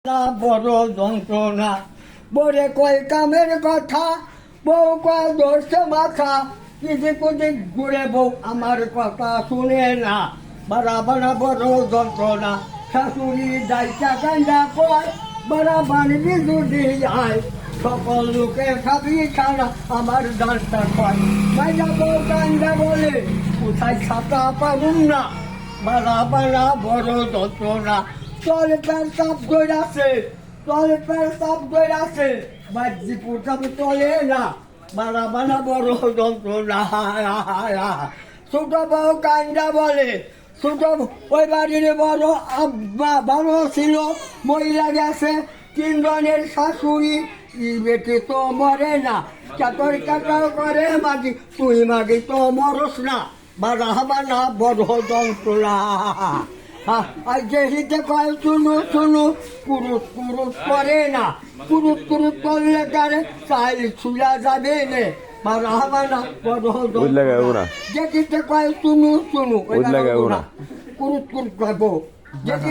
না বড় যন্ত্রণা বলে কয় কামের কথা বউ কয় ধরছে মাথা কিছু কিছু ঘুরে বউ আমার কথা শুনে না বাড়া বড় যন্ত্রণা শাশুড়ি দায়িত্বা কান্দা কয় বাড়া বাণিজ্য যদি আয় সকল লোকে খাবি খানা আমার দাঁড়টা কয় মাইয়া বউ কান্দা বলে কোথায় ছাতা পাবুন না বাড়া বড় যন্ত্রণা চল প্যার সাপ ধরে আছে চল প্যার সাপ ধরে আছে বাজি পুটাবে চলে না বাড়া বড় যন্ত্রণা ছোট বউ কান্দা বলে ছোট ওই বাড়ির বড় আব্বা বড় ছিল মহিলা গেছে তিনজনের শাশুড়ি বেটি তো মরে না চাতর কাটার করে মাগি তুই মাগি তো মরস না বাড়া বড় যন্ত্রণা আর যেহিতে কয় শুনু কুরুত করে না কুরুত করলে কারে চাইল ছুলা যাবে নে বাড়া বড় যন্ত্রণা যেটিতে কয় শুনু কুরুত করবো